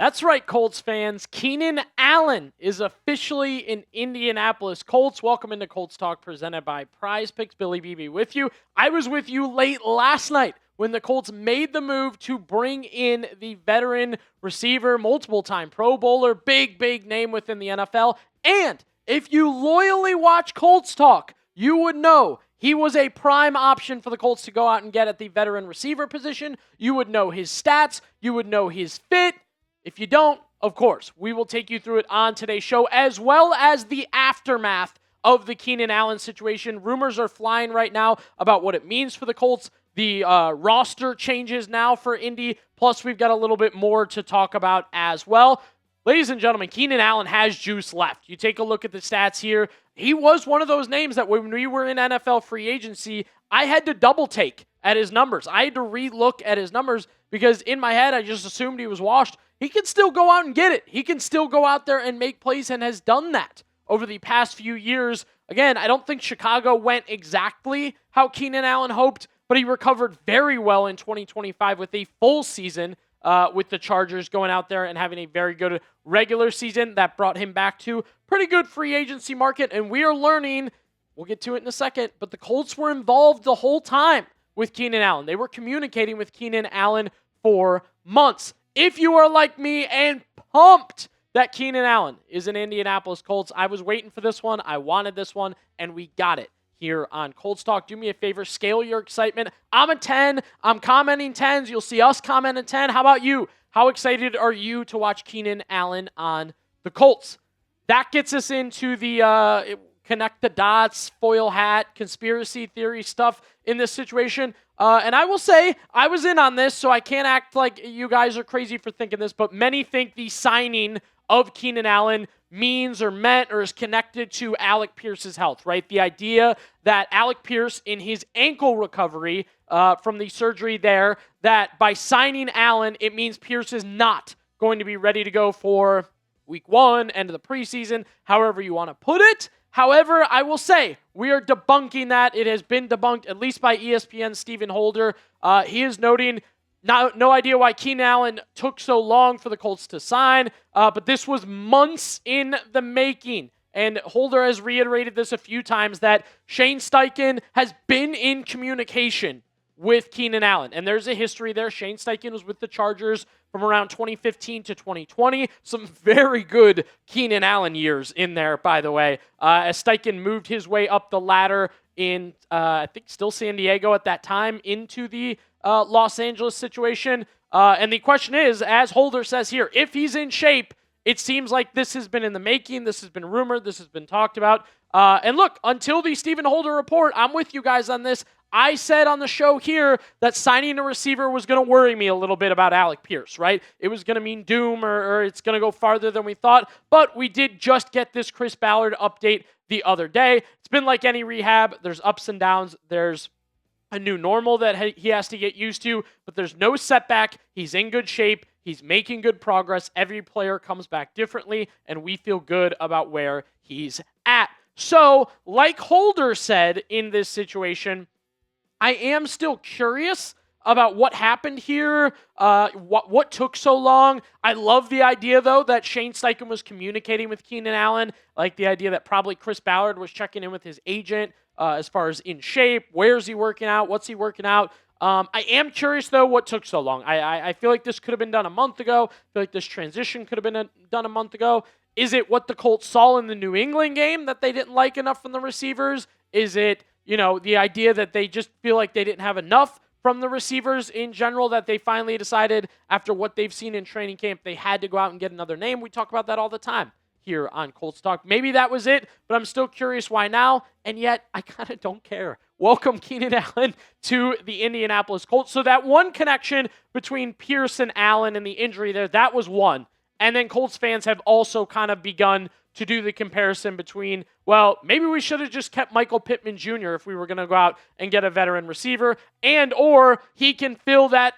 That's right, Colts fans. Keenan Allen is officially an Indianapolis Colts. Welcome into Colts Talk, presented by Prize Picks. Billy Beebe with you. I was with you late last night when the Colts made the move to bring in the veteran receiver, multiple-time Pro Bowler, big name within the NFL. And if you loyally watch Colts Talk, you would know he was a prime option for the Colts to go out and get at the veteran receiver position. You would know his stats. You would know his fit. If you don't, of course, we will take you through it on today's show, as well as the aftermath of the Keenan Allen situation. Rumors are flying right now about what it means for the Colts. The roster changes now for Indy. Plus, we've got a little bit more to talk about as well. Ladies and gentlemen, Keenan Allen has juice left. You take a look at the stats here. He was one of those names that when we were in NFL free agency, I had to double take at his numbers. I had to re-look at his numbers because in my head, I just assumed he was washed. He can still go out and get it. He can still go out there and make plays and has done that over the past few years. Again, I don't think Chicago went exactly how Keenan Allen hoped, but he recovered very well in 2025 with a full season with the Chargers, going out there and having a very good regular season that brought him back to pretty good free agency market. And we are learning, we'll get to it in a second, but the Colts were involved the whole time with Keenan Allen. They were communicating with Keenan Allen for months. If you are like me and pumped that Keenan Allen is an Indianapolis Colts, I was waiting for this one. I wanted this one, and we got it here on Colts Talk. Do me a favor, scale your excitement. I'm a 10. I'm commenting 10s. You'll see us comment a 10. How about you? How excited are you to watch Keenan Allen on the Colts? That gets us into the connect the dots, foil hat, conspiracy theory stuff in this situation. And I will say, I was in on this, so I can't act like you guys are crazy for thinking this, but many think the signing of Keenan Allen means or meant or is connected to Alec Pierce's health, right? The idea that Alec Pierce, in his ankle recovery from the surgery there, that by signing Allen, it means Pierce is not going to be ready to go for week one, end of the preseason, however you want to put it. However, I will say, we are debunking that. It has been debunked, at least by ESPN's Stephen Holder. He is noting, no idea why Keenan Allen took so long for the Colts to sign, but this was months in the making. And Holder has reiterated this a few times, that Shane Steichen has been in communication with Keenan Allen. And there's a history there. Shane Steichen was with the Chargers from around 2015 to 2020. Some very good Keenan Allen years in there, by the way, as Steichen moved his way up the ladder in, I think, still San Diego at that time, into the Los Angeles situation. And the question is, as Holder says here, if he's in shape, it seems like this has been in the making. This has been rumored. This has been talked about. And look, until the Stephen Holder report, I'm with you guys on this. I said on the show here that signing a receiver was going to worry me a little bit about Alec Pierce, right? It was going to mean doom, or it's going to go farther than we thought. But we did just get this Chris Ballard update the other day. It's been like any rehab. There's ups and downs. There's a new normal that he has to get used to, but there's no setback. He's in good shape. He's making good progress. Every player comes back differently, and we feel good about where he's at. So, like Holder said in this situation, I am still curious about what happened here, what took so long. I love the idea, though, that Shane Steichen was communicating with Keenan Allen. I like the idea that probably Chris Ballard was checking in with his agent as far as in shape. Where's he working out? What's he working out? I am curious, though, what took so long. I feel like this could have been done a month ago. I feel like this transition could have been done a month ago. Is it what the Colts saw in the New England game that they didn't like enough from the receivers? Is it, the idea that they just feel like they didn't have enough from the receivers in general, that they finally decided after what they've seen in training camp, they had to go out and get another name? We talk about that all the time here on Colts Talk. Maybe that was it, but I'm still curious why now, and yet I kind of don't care. Welcome Keenan Allen to the Indianapolis Colts. So that one connection between Pierce and Allen and the injury there, that was one. And then Colts fans have also kind of begun to do the comparison between, well, maybe we should have just kept Michael Pittman Jr. if we were going to go out and get a veteran receiver, and or he can fill that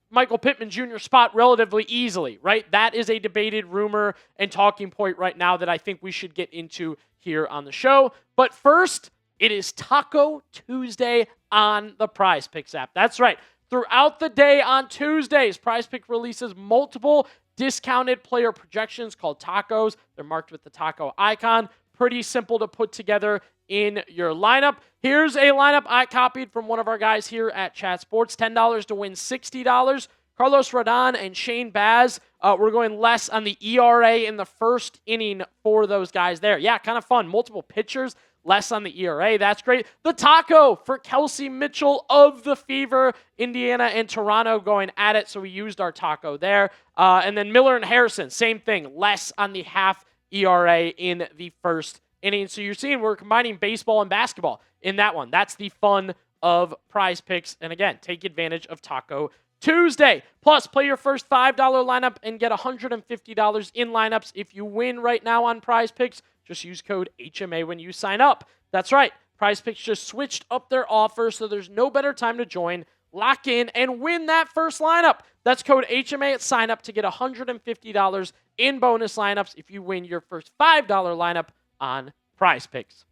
Michael Pittman Jr. spot relatively easily, right? That is a debated rumor and talking point right now that I think we should get into here on the show. But first, it is Taco Tuesday on the Prize Picks app. That's right. Throughout the day on Tuesdays, Prize Pick releases multiple discounted player projections called tacos. They're marked with the taco icon. Pretty simple to put together in your lineup. Here's a lineup I copied from one of our guys here at Chat Sports. $10 to win $60. Carlos Rodon and Shane Baz, we're going less on the ERA in the first inning for those guys there. Yeah, kind of fun. Multiple pitchers, less on the ERA. That's great. The taco for Kelsey Mitchell of the Fever. Indiana and Toronto going at it, so we used our taco there. And then Miller and Harrison, same thing. Less on the half ERA in the first inning. So you're seeing we're combining baseball and basketball in that one. That's the fun of Prize Picks. And again, take advantage of Taco Tuesday. Plus, play your first $5 lineup and get $150 in lineups. If you win right now on Prize Picks, just use code HMA when you sign up. That's right. Prize Picks just switched up their offer, so there's no better time to join. Lock in and win that first lineup. That's code HMA at sign up to get $150 in bonus lineups if you win your first $5 lineup on Prize Picks.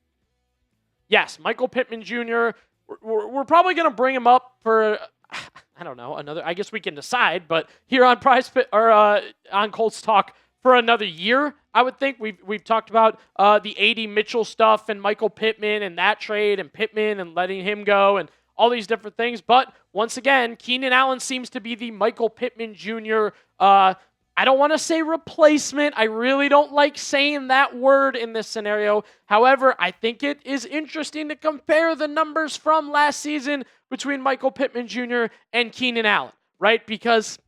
Yes, Michael Pittman Jr., we're probably going to bring him up for, I don't know, another, I guess we can decide, but here on on Colts Talk for another year, I would think. We've talked about the A.D. Mitchell stuff and Michael Pittman and that trade and Pittman and letting him go and all these different things. But once again, Keenan Allen seems to be the Michael Pittman Jr. I don't want to say replacement. I really don't like saying that word in this scenario. However, I think it is interesting to compare the numbers from last season between Michael Pittman Jr. and Keenan Allen, right? Because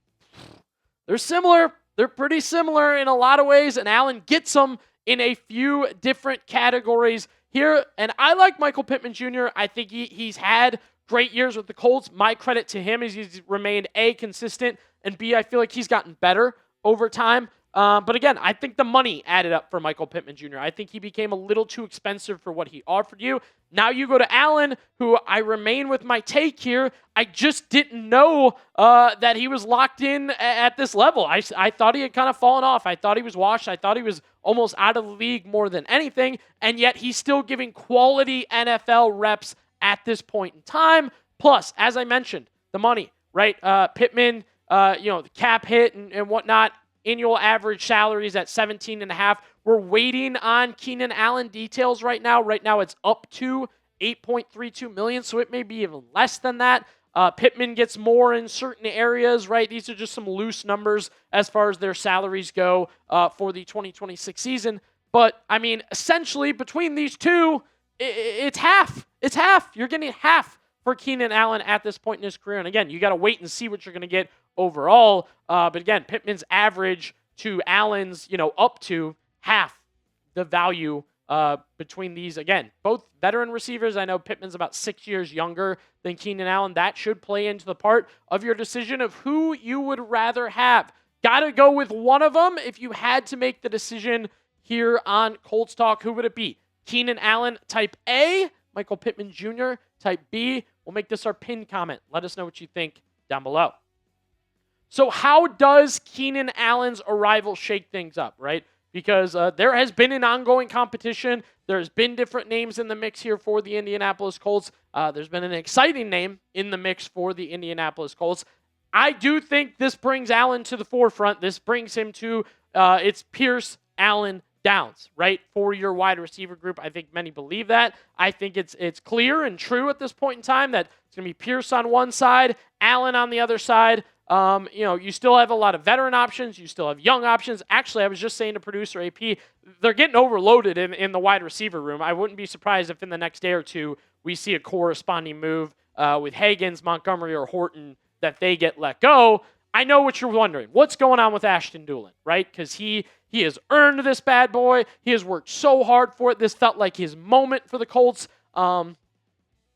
they're similar. They're pretty similar in a lot of ways, and Allen gets them in a few different categories here. And I like Michael Pittman Jr. I think he's had great years with the Colts. My credit to him is he's remained A, consistent, and B, I feel like he's gotten better over time. But again, I think the money added up for Michael Pittman Jr. I think he became a little too expensive for what he offered you. Now you go to Allen, who I remain with my take here. I just didn't know that he was locked in at this level. I thought he had kind of fallen off. I thought he was washed. I thought he was almost out of the league more than anything, and yet he's still giving quality NFL reps at this point in time. Plus, as I mentioned, the money, right? Pittman, the cap hit and whatnot, annual average salaries at 17.5. We're waiting on Keenan Allen details right now. Right now it's up to $8.32 million, so it may be even less than that. Pittman gets more in certain areas, right? These are just some loose numbers as far as their salaries go for the 2026 season. But, I mean, essentially between these two, it's half. It's half. You're getting half for Keenan Allen at this point in his career. And again, you got to wait and see what you're going to get overall. But again, Pittman's average to Allen's, up to half the value between these. Again, both veteran receivers. I know Pittman's about 6 years younger than Keenan Allen. That should play into the part of your decision of who you would rather have. Got to go with one of them. If you had to make the decision here on Colts Talk, who would it be? Keenan Allen, type A. Michael Pittman Jr., type B. We'll make this our pinned comment. Let us know what you think down below. So how does Keenan Allen's arrival shake things up, right? Because there has been an ongoing competition. There's been different names in the mix here for the Indianapolis Colts. There's been an exciting name in the mix for the Indianapolis Colts. I do think this brings Allen to the forefront. This brings him to it's Pierce, Allen, Downs, right, for your wide receiver group. I think many believe that. I think it's clear and true at this point in time that it's going to be Pierce on one side, Allen on the other side. You still have a lot of veteran options. You still have young options. Actually, I was just saying to producer AP, they're getting overloaded in the wide receiver room. I wouldn't be surprised if in the next day or two we see a corresponding move with Higgins, Montgomery, or Horton that they get let go. I know what you're wondering. What's going on with Ashton Dulin, right? Because he has earned this bad boy. He has worked so hard for it. This felt like his moment for the Colts. You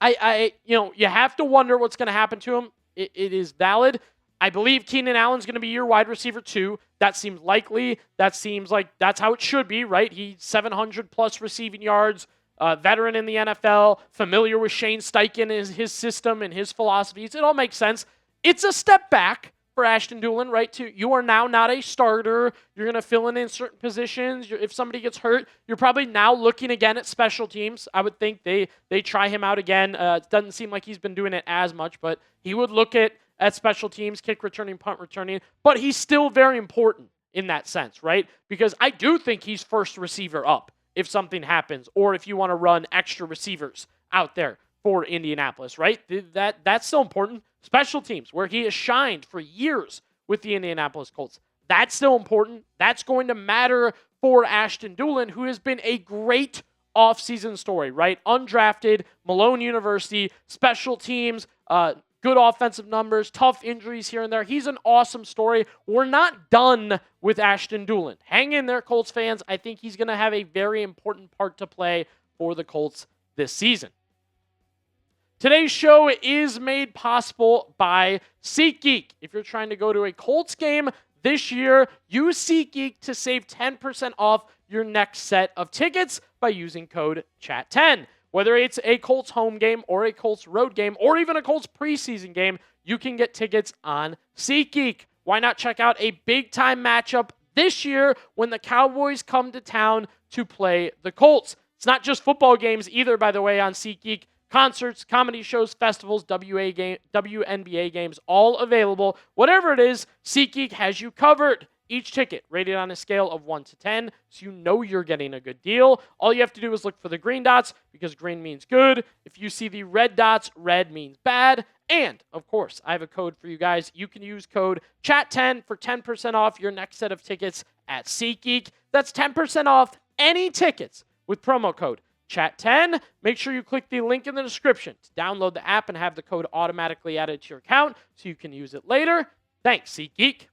have to wonder what's going to happen to him. It is valid. I believe Keenan Allen's going to be your wide receiver too. That seems likely. That seems like that's how it should be, right? He's 700-plus receiving yards, veteran in the NFL, familiar with Shane Steichen and his system and his philosophies. It all makes sense. It's a step back for Ashton Dulin, right? You are now not a starter. You're going to fill in certain positions. If somebody gets hurt, you're probably now looking again at special teams. I would think they try him out again. It doesn't seem like he's been doing it as much, but he would look at at special teams, kick returning, punt returning, but he's still very important in that sense, right? Because I do think he's first receiver up if something happens, or if you want to run extra receivers out there for Indianapolis, right? That's still important. Special teams, where he has shined for years with the Indianapolis Colts. That's still important. That's going to matter for Ashton Dulin, who has been a great offseason story, right? Undrafted, Malone University, special teams, good offensive numbers, tough injuries here and there. He's an awesome story. We're not done with Ashton Dulin. Hang in there, Colts fans. I think he's going to have a very important part to play for the Colts this season. Today's show is made possible by SeatGeek. If you're trying to go to a Colts game this year, use SeatGeek to save 10% off your next set of tickets by using code CHAT10. Whether it's a Colts home game or a Colts road game or even a Colts preseason game, you can get tickets on SeatGeek. Why not check out a big-time matchup this year when the Cowboys come to town to play the Colts? It's not just football games either, by the way, on SeatGeek. Concerts, comedy shows, festivals, WNBA games, all available. Whatever it is, SeatGeek has you covered. Each ticket rated on a scale of 1 to 10, so you know you're getting a good deal. All you have to do is look for the green dots, because green means good. If you see the red dots, red means bad. And, of course, I have a code for you guys. You can use code CHAT10 for 10% off your next set of tickets at SeatGeek. That's 10% off any tickets with promo code CHAT10. Make sure you click the link in the description to download the app and have the code automatically added to your account so you can use it later. Thanks, SeatGeek.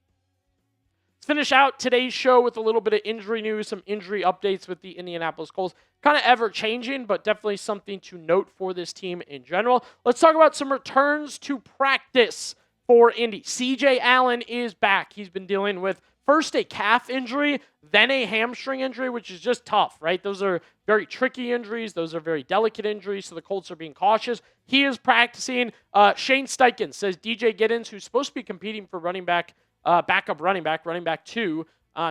Let's finish out today's show with a little bit of injury news, some injury updates with the Indianapolis Colts. Kind of ever-changing, but definitely something to note for this team in general. Let's talk about some returns to practice for Indy. CJ Allen is back. He's been dealing with first a calf injury, then a hamstring injury, which is just tough, right? Those are very tricky injuries. Those are very delicate injuries, so the Colts are being cautious. He is practicing. Shane Steichen says DJ Giddens, who's supposed to be competing for running back, backup running back 2,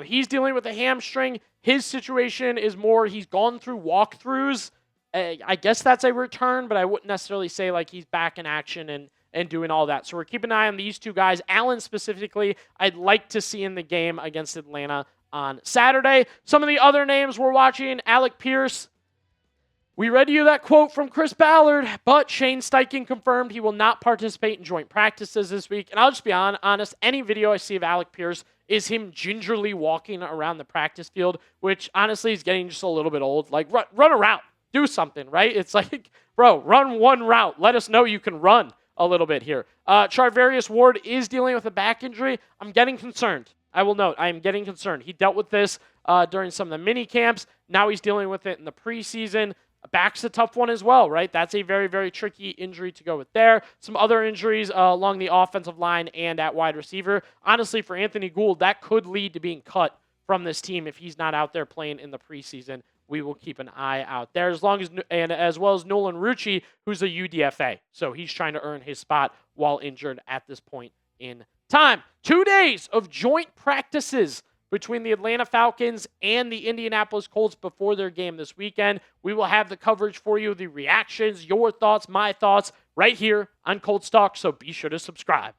he's dealing with a hamstring. His situation is more he's gone through walkthroughs. I guess that's a return, but I wouldn't necessarily say like he's back in action and doing all that. So we're keeping an eye on these two guys. Allen specifically, I'd like to see in the game against Atlanta on Saturday. Some of the other names we're watching, Alec Pierce. We read you that quote from Chris Ballard, but Shane Steichen confirmed he will not participate in joint practices this week. And I'll just be honest, any video I see of Alec Pierce is him gingerly walking around the practice field, which honestly is getting just a little bit old. Like, run a route. Do something, right? It's like, bro, run one route. Let us know you can run a little bit here. Charvarius Ward is dealing with a back injury. I'm getting concerned. I will note, I am getting concerned. He dealt with this during some of the mini camps. Now he's dealing with it in the preseason. Back's a tough one as well, right? That's a very, very tricky injury to go with there. Some other injuries along the offensive line and at wide receiver. Honestly, for Anthony Gould, that could lead to being cut from this team if he's not out there playing in the preseason. We will keep an eye out there, as well as Nolan Rucci, who's a UDFA. So he's trying to earn his spot while injured at this point in time. 2 days of joint practices between the Atlanta Falcons and the Indianapolis Colts before their game this weekend. We will have the coverage for you, the reactions, your thoughts, my thoughts, right here on Colts Talk, so be sure to subscribe.